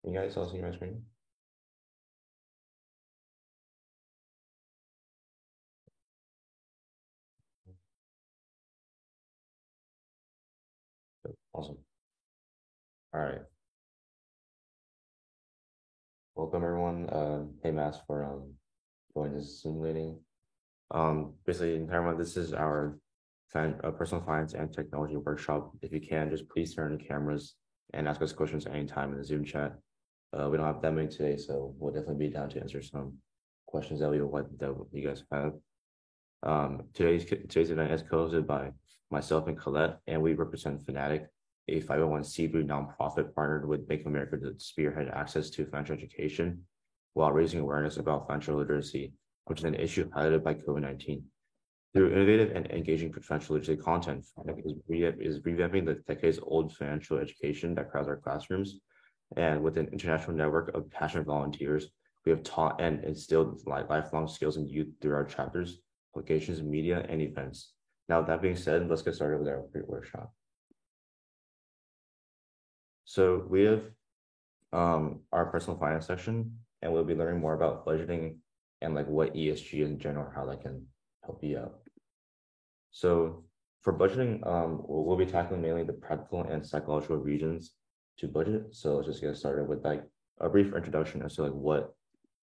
Can you guys all see my screen? Awesome. All right. Welcome everyone. Hey Mass for joining this Zoom meeting. Basically, in everyone, this is our personal finance and technology workshop. If you can, just please turn on the cameras and ask us questions anytime in the Zoom chat. We don't have that many today, so we'll definitely be down to answer some questions that you guys have. Today's event is co-hosted by myself and Colette, and we represent Fanatic, a 501c3 nonprofit partnered with Make America to spearhead access to financial education while raising awareness about financial literacy, which is an issue highlighted by COVID-19. Through innovative and engaging financial literacy content, Fanatic is revamping the decades-old financial education that crowds our classrooms. And with an international network of passionate volunteers, we have taught and instilled lifelong skills in youth through our chapters, publications, media, and events. Now, that being said, let's get started with our workshop. So we have our personal finance section, and we'll be learning more about budgeting and like what ESG in general, how that can help you out. So for budgeting, we'll be tackling mainly the practical and psychological reasons to budget. So let's just get started with like a brief introduction as to like what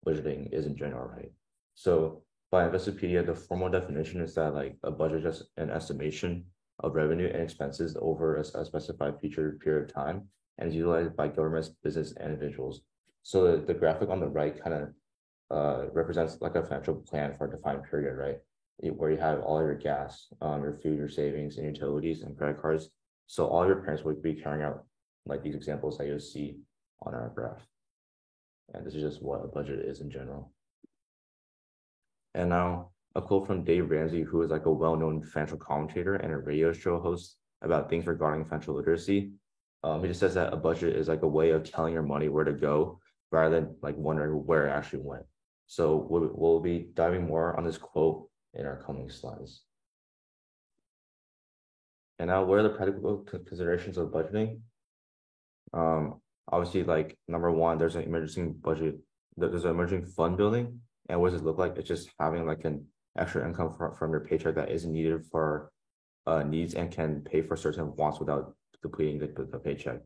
budgeting is in general, right? So by Investopedia, the formal definition is that like a budget is just an estimation of revenue and expenses over a specified future period of time and is utilized by governments, business, and individuals. So the graphic on the right kind of represents like a financial plan for a defined period, right? Where you have all your gas, your food, your savings, and utilities and credit cards. So all your parents would be carrying out like these examples that you'll see on our graph. And this is just what a budget is in general. And now a quote from Dave Ramsey, who is like a well-known financial commentator and a radio show host about things regarding financial literacy. He just says that a budget is like a way of telling your money where to go rather than like wondering where it actually went. So we'll be diving more on this quote in our coming slides. And now, what are the practical considerations of budgeting? Obviously, like number one, there's an emergency budget. There's an emergency fund building. And what does it look like? It's just having like an extra income from your paycheck that isn't needed for needs and can pay for certain wants without depleting the paycheck.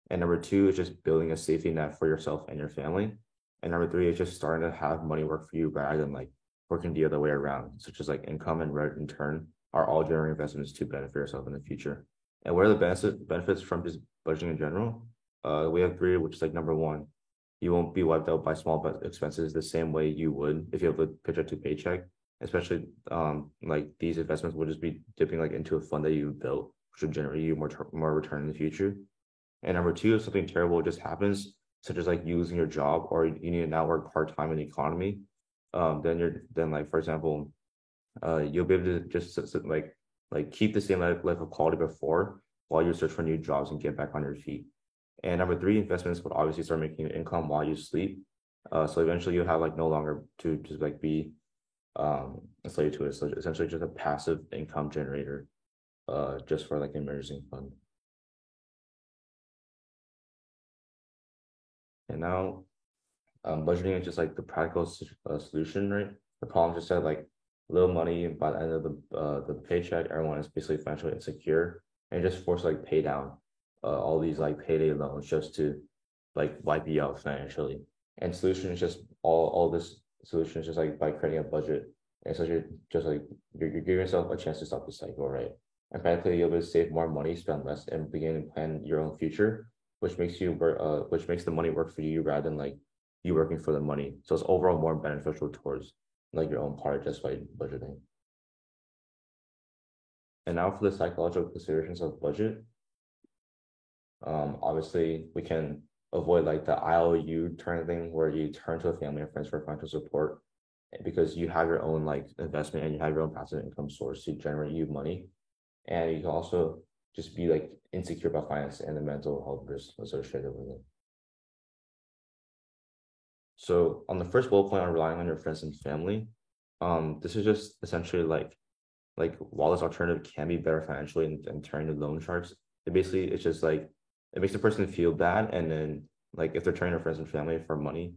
And number two is just building a safety net for yourself and your family. And number three is just starting to have money work for you rather than like working the other way around, such as like income and rent in turn are all generating investments to benefit yourself in the future. And what are the benefits from just budgeting in general? We have three, which is like number one, you won't be wiped out by small expenses the same way you would if you have a paycheck to paycheck, especially like these investments will just be dipping like into a fund that you built, which will generate you more return in the future. And number two, if something terrible just happens, such as like you losing your job or you need to now work part-time in the economy, then like, for example, you'll be able to just like keep the same life of quality before while you search for new jobs and get back on your feet. And number three, investments would obviously start making income while you sleep. So eventually you have like no longer to just like be a slave to it. So essentially just a passive income generator just for like an emergency fund. And now budgeting is just like the practical solution, right? The problem just said like little money by the end of the paycheck, everyone is basically financially insecure and just forced to like pay down all these like payday loans just to like wipe you out financially. And solution is just all this solution is just like by creating a budget. And so you're just like you're giving yourself a chance to stop the cycle, right? And practically you'll be able to save more money, spend less, and begin to plan your own future, which makes which makes the money work for you rather than like you working for the money. So it's overall more beneficial towards like your own part just by budgeting. And now for the psychological considerations of budget. Obviously we can avoid like the IOU turn thing where you turn to a family and friends for financial support because you have your own like investment and you have your own passive income source to generate you money. And you can also just be like insecure about finance and the mental health risks associated with it. So on the first bullet point on relying on your friends and family, this is just essentially like while this alternative can be better financially and turn to loan sharks, it's just like it makes the person feel bad and then like if they're turning to friends and family for money,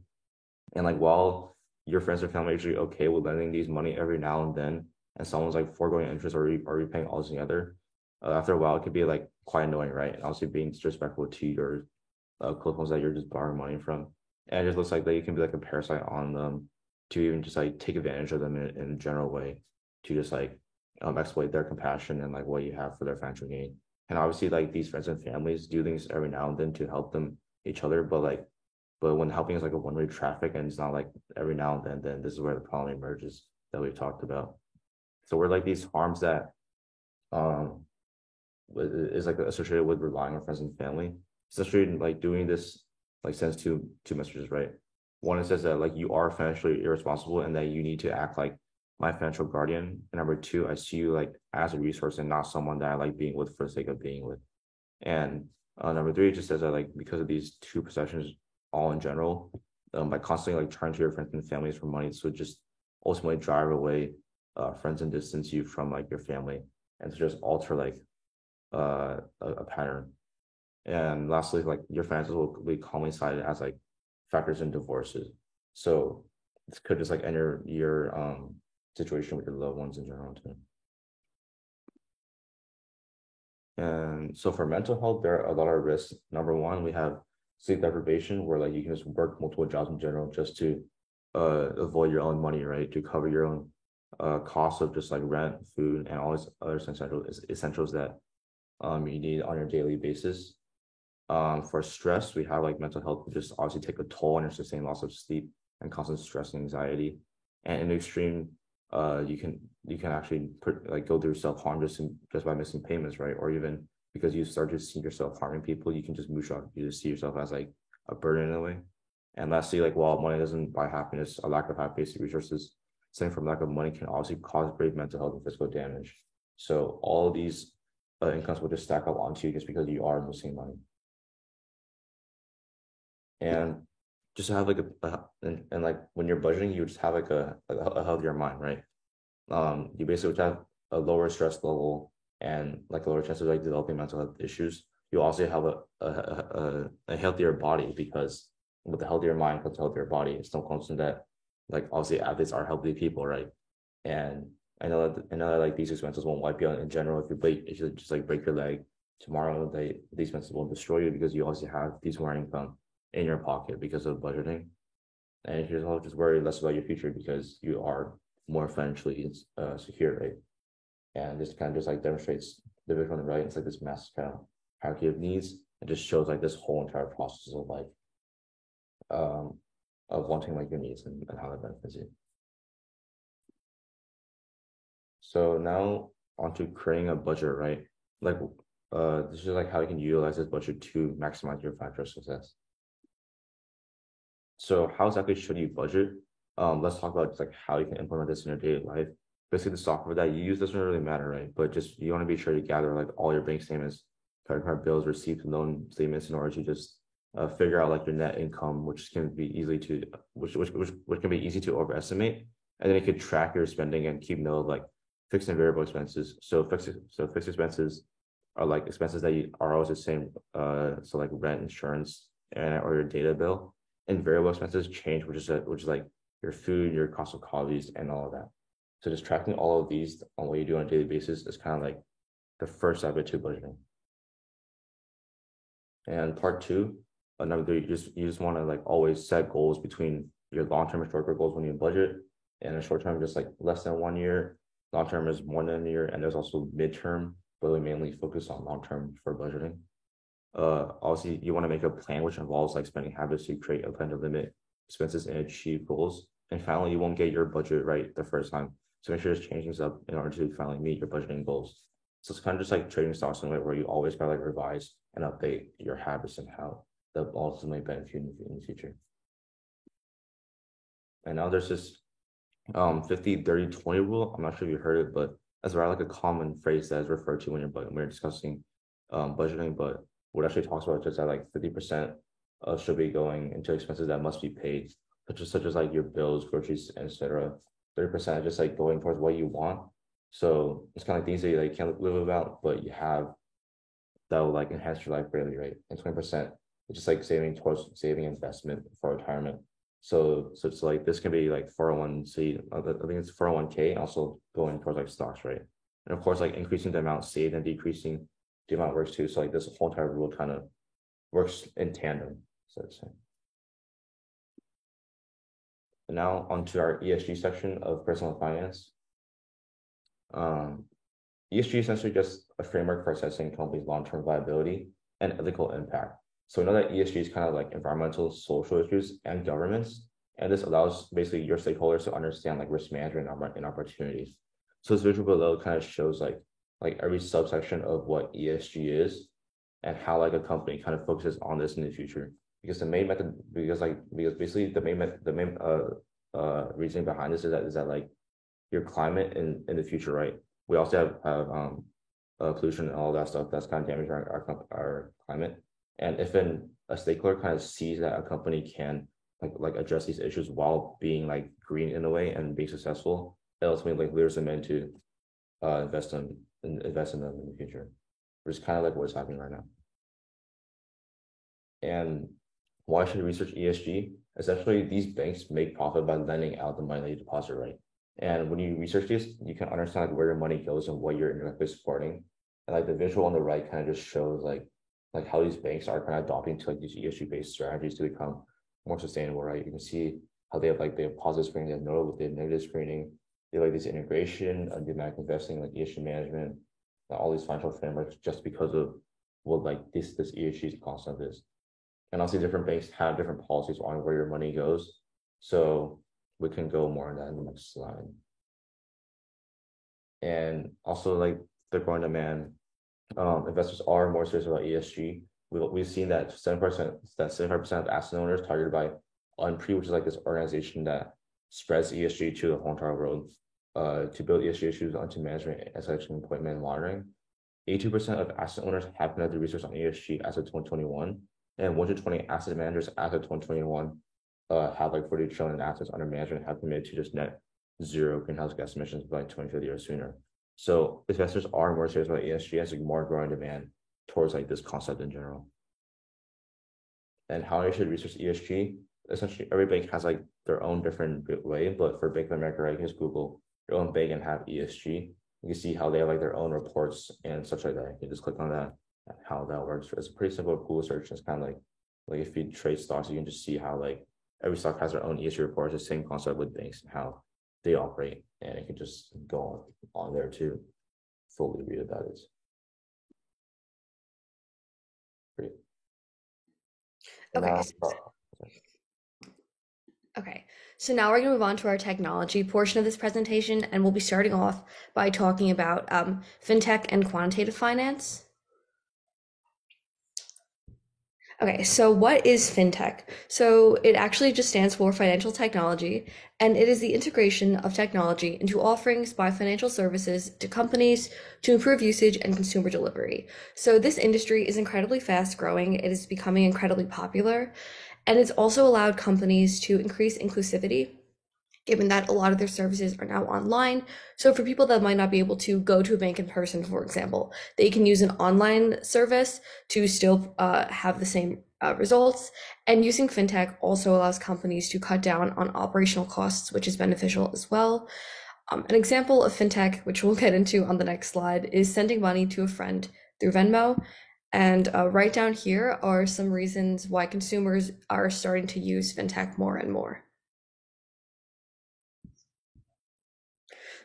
and like while your friends and family are usually okay with lending these money every now and then, and someone's like foregoing interest or repaying all together, after a while it could be like quite annoying, right? And also being disrespectful to your close ones that you're just borrowing money from. And it just looks like that you can be like a parasite on them to even just like take advantage of them in a general way to just like exploit their compassion and like what you have for their financial gain. And obviously like these friends and families do things every now and then to help them each other, but when helping is like a one-way traffic and it's not like every now and then this is where the problem emerges that we've talked about. So we're like these harms that um is like associated with relying on friends and family. Especially like doing this like sends two messages, right? One, it says that like you are financially irresponsible and that you need to act like my financial guardian. And number two, I see you like as a resource and not someone that I like being with for the sake of being with. And number three, it just says that like because of these two perceptions, all in general, by constantly like turning to your friends and families for money, so just ultimately drive away friends and distance you from like your family, and to just alter like a pattern. And lastly, like your finances will be commonly cited as like factors in divorces. So this could just like end your situation with your loved ones in general too. And so for mental health, there are a lot of risks. Number one, we have sleep deprivation, where like you can just work multiple jobs in general just to avoid your own money, right? To cover your own costs of just like rent, food, and all these other essentials that you need on your daily basis. For stress, we have like mental health just obviously take a toll on your sustained loss of sleep and constant stress and anxiety. And in the extreme, you can actually like go through self harm just by missing payments, right? Or even because you start to see yourself harming people, you can just move on. You just see yourself as like a burden in a way. And lastly, like while money doesn't buy happiness, a lack of basic resources stemming from lack of money can obviously cause grave mental health and physical damage. So all of these incomes will just stack up onto you just because you are missing money. And just have like and like when you're budgeting, you just have like a healthier mind, right? You basically have a lower stress level and like a lower chance of like developing mental health issues. You also have a healthier body because with a healthier mind comes a healthier body. It's no constant that like obviously athletes are healthy people, right? And I know that like these expenses won't wipe you out in general. If you just like break your leg tomorrow, these expenses won't destroy you because you also have these more income in your pocket because of budgeting. And you just worry less about your future because you are more financially secure, right? And this kind of just like demonstrates the vision on the right. It's like this massive kind of hierarchy of needs. It just shows like this whole entire process um of wanting like your needs and how that benefits you. So now onto creating a budget, right? Like this is like how you can utilize this budget to maximize your financial success. So how exactly should you budget? Let's talk about just like how you can implement this in your daily life. Basically, the software that you use doesn't really matter, right? But just you want to be sure to gather like all your bank statements, credit card bills, receipts, and loan statements in order to just figure out like your net income, which can be easily to which can be easy to overestimate, and then you could track your spending and keep note of like fixed and variable expenses. Fixed expenses are like expenses that are always the same. So like rent, insurance, and or your data bill, and variable expenses change, which is like your food, your cost of coffees, and all of that. So just tracking all of these on what you do on a daily basis is kind of like the first step into budgeting. And part two, number three, you just want to like always set goals between your long term and short term goals when you budget. And a short term just like less than 1 year, long term is more than a year, and there's also midterm, but we mainly focus on long term for budgeting. Obviously, you want to make a plan which involves like spending habits to create a plan to limit expenses and achieve goals. And finally, you won't get your budget right the first time. So make sure to change things up in order to finally meet your budgeting goals. So it's kind of just like trading stocks in a way where you always gotta like revise and update your habits and how that ultimately benefit you in the future. And now there's this 50, 30, 20 rule. I'm not sure if you heard it, but that's right, like a common phrase that is referred to when you're discussing budgeting. But what actually talks about just that like 50% should be going into expenses that must be paid, such as like your bills, groceries, etc. 30% is just like going towards what you want. So it's kind of like things that you like can't live without, but you have that will like enhance your life greatly, right? And 20% It's just like saving towards saving investment for retirement. So it's like this can be like 401c, I think it's 401k, also going towards like stocks, right? And of course, like increasing the amount saved and decreasing the amount works too. So like this whole entire rule kind of works in tandem, so to say. And now onto our ESG section of personal finance. ESG is essentially just a framework for assessing companies' long-term viability and ethical impact. So we know that ESG is kind of like environmental, social issues, and governance. And this allows basically your stakeholders to understand like risk management and opportunities. So this visual below kind of shows like every subsection of what ESG is and how like a company kind of focuses on this in the future. Because the main method, because basically the main reasoning behind this is that like your climate in the future, right? We also have pollution and all that stuff that's kind of damaging our climate. And if a stakeholder kind of sees that a company can like address these issues while being like green in a way and being successful, it ultimately like lures them into invest in them in the future, which is kind of like what's happening right now. And why should you research ESG? Essentially, these banks make profit by lending out the money that you deposit, right? And when you research this, you can understand like where your money goes and what you're indirectly supporting. And like the visual on the right kind of just shows like how these banks are kind of adopting to like these ESG based strategies to become more sustainable, right? You can see how they have positive screening, they have negative screening, they have like this integration, thematic investing, like ESG management, all these financial frameworks just because of what like this ESG concept is. And also different banks have different policies on where your money goes. So we can go more on that in the next slide. And also like the growing demand, investors are more serious about ESG. We've seen that 75% of asset owners targeted by UNPRI, which is like this organization that spreads ESG to the whole entire world, to build ESG issues onto management, execution, appointment, and monitoring. 82% of asset owners have conducted research on ESG as of 2021, and 120 asset managers as of 2021 have like 40 trillion assets under management, have committed to just net zero greenhouse gas emissions by 2050 or sooner. So investors are more serious about ESG as like more growing demand towards like this concept in general. And how you should research ESG? Essentially, every bank has like their own different way, but for Bank of America, right, here's Google, your own bank and have ESG. You can see how they have like their own reports and such like that. You can just click on that and how that works. It's a pretty simple Google search. It's kind of like if you trade stocks, you can just see how like every stock has their own ESG report. It's the same concept with banks and how they operate, and you can just go on there to fully read about it. Great. Okay. Okay, so now we're going to move on to our technology portion of this presentation, and we'll be starting off by talking about fintech and quantitative finance. Okay, so what is fintech? So it actually just stands for financial technology, and it is the integration of technology into offerings by financial services to companies to improve usage and consumer delivery. So this industry is incredibly fast growing. It is becoming incredibly popular, and it's also allowed companies to increase inclusivity, given that a lot of their services are now online. So for people that might not be able to go to a bank in person, for example, they can use an online service to still have the same results. And using fintech also allows companies to cut down on operational costs, which is beneficial as well. An example of fintech, which we'll get into on the next slide, is sending money to a friend through Venmo. And right down here are some reasons why consumers are starting to use fintech more and more.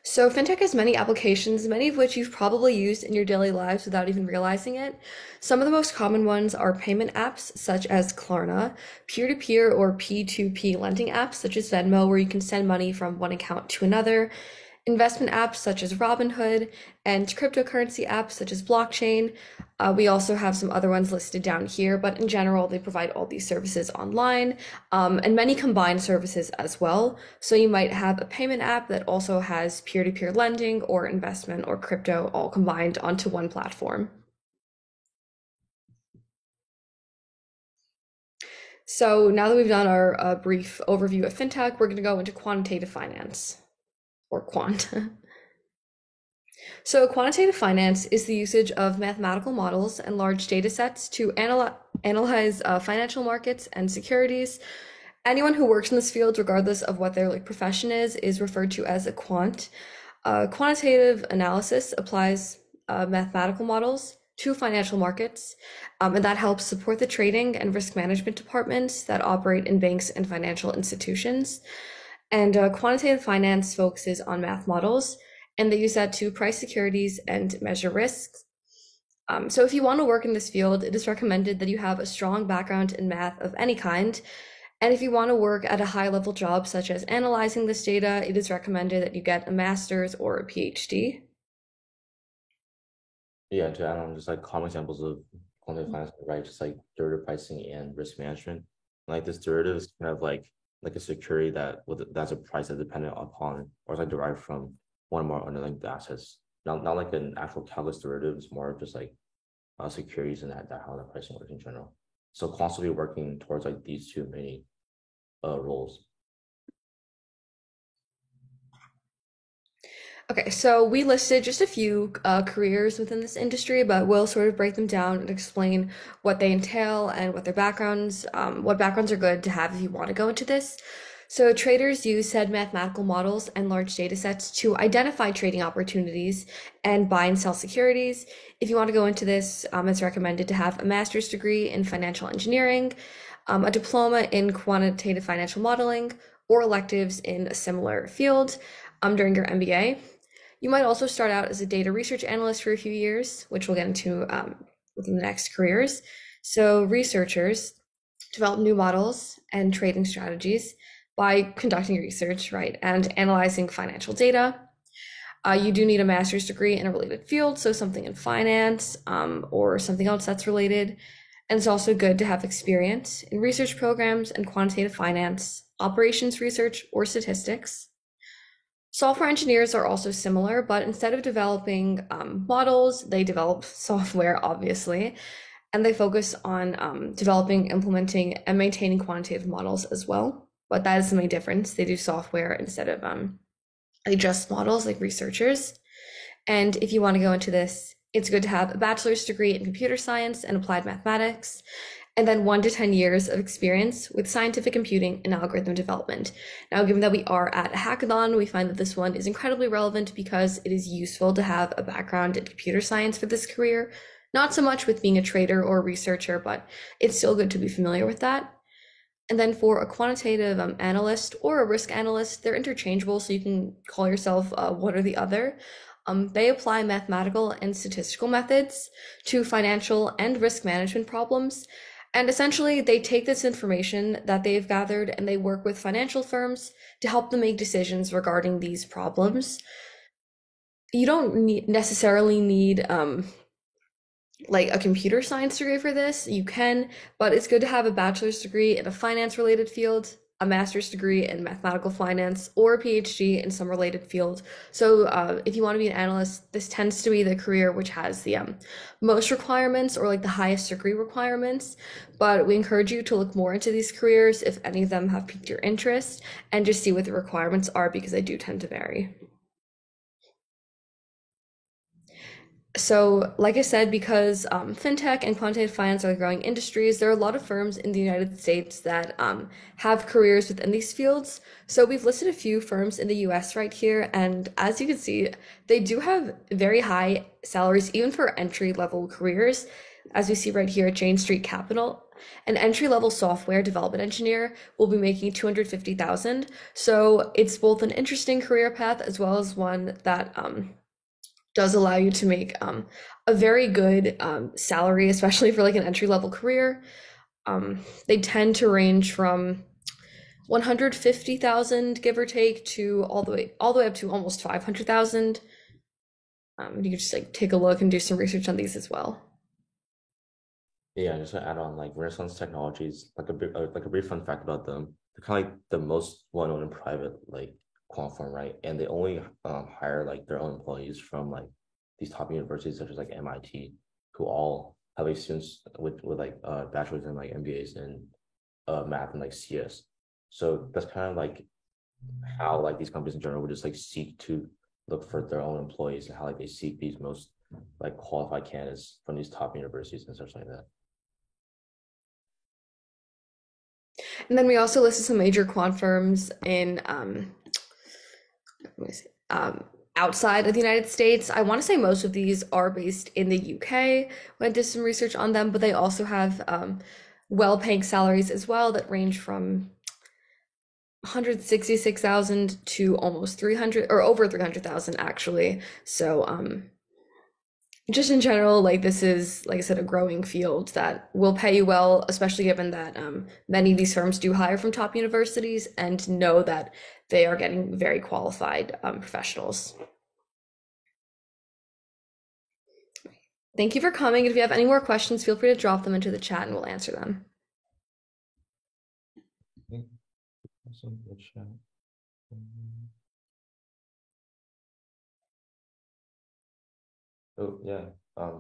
So fintech has many applications, many of which you've probably used in your daily lives without even realizing it. Some of the most common ones are payment apps such as Klarna, peer-to-peer or P2P lending apps such as Venmo, where you can send money from one account to another, investment apps such as Robinhood, and cryptocurrency apps such as blockchain. We also have some other ones listed down here, but in general, they provide all these services online, and many combined services as well. So you might have a payment app that also has peer-to-peer lending or investment or crypto all combined onto one platform. So now that we've done our brief overview of fintech, we're going to go into quantitative finance, or quant. So quantitative finance is the usage of mathematical models and large data sets to analyze financial markets and securities. Anyone who works in this field, regardless of what their profession is referred to as a quant. Quantitative analysis applies mathematical models to financial markets, and that helps support the trading and risk management departments that operate in banks and financial institutions. And quantitative finance focuses on math models, and they use that to price securities and measure risks. So if you want to work in this field, it is recommended that you have a strong background in math of any kind. And if you want to work at a high level job, such as analyzing this data, it is recommended that you get a master's or a PhD. Yeah, to add on just like common examples of quantitative finance, right? Just like derivative pricing and risk management. Like this derivative is kind of like a security that's a price that's dependent upon or is like derived from one or more underlying assets. Not like an actual calculus derivative, it's more of just like securities and that how the pricing works in general. So constantly working towards like these two main roles. Okay, so we listed just a few careers within this industry, but we'll sort of break them down and explain what they entail and what backgrounds are good to have if you want to go into this. So traders use said mathematical models and large data sets to identify trading opportunities and buy and sell securities. If you want to go into this, it's recommended to have a master's degree in financial engineering, a diploma in quantitative financial modeling, or electives in a similar field during your MBA. You might also start out as a data research analyst for a few years, which we'll get into within the next careers. So researchers develop new models and trading strategies by conducting research, right, and analyzing financial data. You do need a master's degree in a related field, so something in finance or something else that's related. And it's also good to have experience in research programs and quantitative finance, operations research, or statistics. Software engineers are also similar, but instead of developing models, they develop software, obviously, and they focus on developing, implementing, and maintaining quantitative models as well. But that is the main difference. They do software instead of like just models, like researchers. And if you want to go into this, it's good to have a bachelor's degree in computer science and applied mathematics, and then 1 to 10 years of experience with scientific computing and algorithm development. Now, given that we are at a hackathon, we find that this one is incredibly relevant because it is useful to have a background in computer science for this career. Not so much with being a trader or a researcher, but it's still good to be familiar with that. And then for a quantitative analyst or a risk analyst, they're interchangeable, so you can call yourself one or the other. They apply mathematical and statistical methods to financial and risk management problems. And essentially, they take this information that they've gathered and they work with financial firms to help them make decisions regarding these problems. You don't necessarily need like a computer science degree for this. You can, but it's good to have a bachelor's degree in a finance related field, a master's degree in mathematical finance, or a PhD in some related field. So if you want to be an analyst, this tends to be the career which has the most requirements or like the highest degree requirements. But we encourage you to look more into these careers if any of them have piqued your interest and just see what the requirements are because they do tend to vary. So, like I said, because fintech and quantitative finance are growing industries, there are a lot of firms in the United States that have careers within these fields. So, we've listed a few firms in the US right here, and as you can see, they do have very high salaries, even for entry level careers. As we see right here at Jane Street Capital, an entry level software development engineer will be making 250,000. So, it's both an interesting career path as well as one that does allow you to make a very good salary, especially for like an entry level career. They tend to range from 150,000, give or take, to all the way up to almost 500,000. You can just like take a look and do some research on these as well. Yeah, just to add on, like Renaissance Technologies, like a brief fun fact about them. They're kind of like the most well-known in private like quant firm, right? And they only hire like their own employees from like these top universities such as like MIT, who all have like students with like bachelors and like MBAs in math and like CS. So that's kind of like how like these companies in general would just like seek to look for their own employees and how like they seek these most like qualified candidates from these top universities and such like that. And then we also listed some major quant firms in let me see, outside of the United States. I want to say most of these are based in the UK. I did some research on them, but they also have well-paying salaries as well that range from 166,000 to almost 300 or over 300,000 actually. So just in general, like this is, like I said, a growing field that will pay you well, especially given that many of these firms do hire from top universities and know that they are getting very qualified professionals. Thank you for coming. If you have any more questions, feel free to drop them into the chat and we'll answer them. Okay, so good chat. Oh yeah,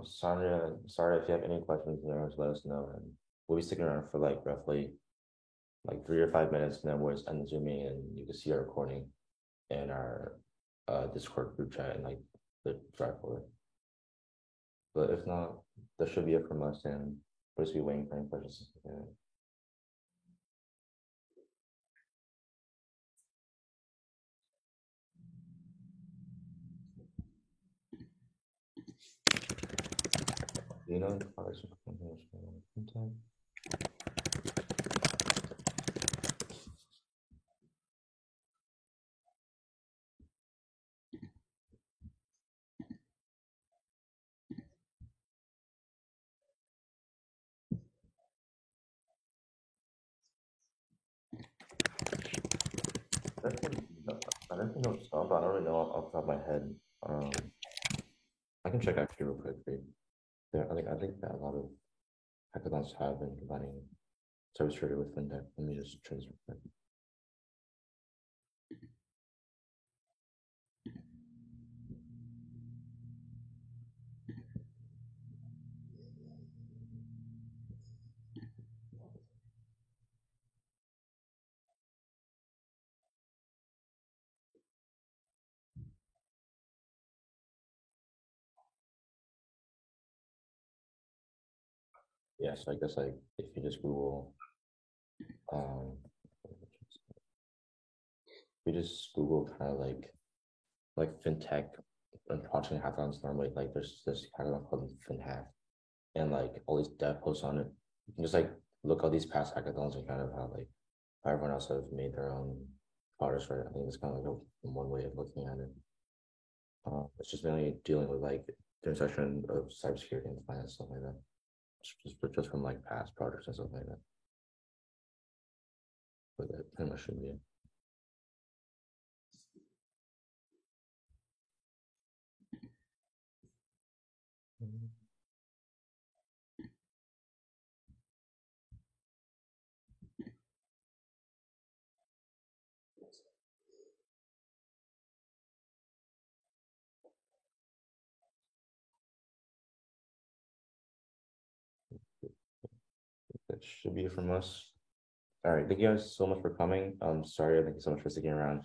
Sandra, sorry if you have any questions, just let us know, and we'll be sticking around for like roughly like 3 or 5 minutes, and then we'll just end the Zoom meeting, and you can see our recording in our Discord group chat and like the drive folder. But if not, that should be it from us, and we'll just be waiting for any questions. You know, I don't know stuff. I don't really know off the top of my head. I can check actually real quick. Yeah, I think that a lot of hackathons have been combining cybersecurity with fintech. Let me just try this real quick. Yeah, so I guess like if you just Google, um, if you just Google kind of like fintech and project hackathons normally, like there's this hackathon called FinHack, and like all these dev posts on it. You can just like look at these past hackathons and kind of how everyone else have made their own products, right? I think it's kind of like one way of looking at it. It's just mainly dealing with like the intersection of cybersecurity and finance, stuff like that. Just from like past projects and stuff like that. But that pretty much should be it. That should be it from us. All right, thank you guys so much for coming. Sorry, thank you so much for sticking around.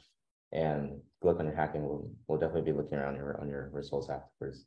And good luck on your hacking. We'll definitely be looking around on your results afterwards.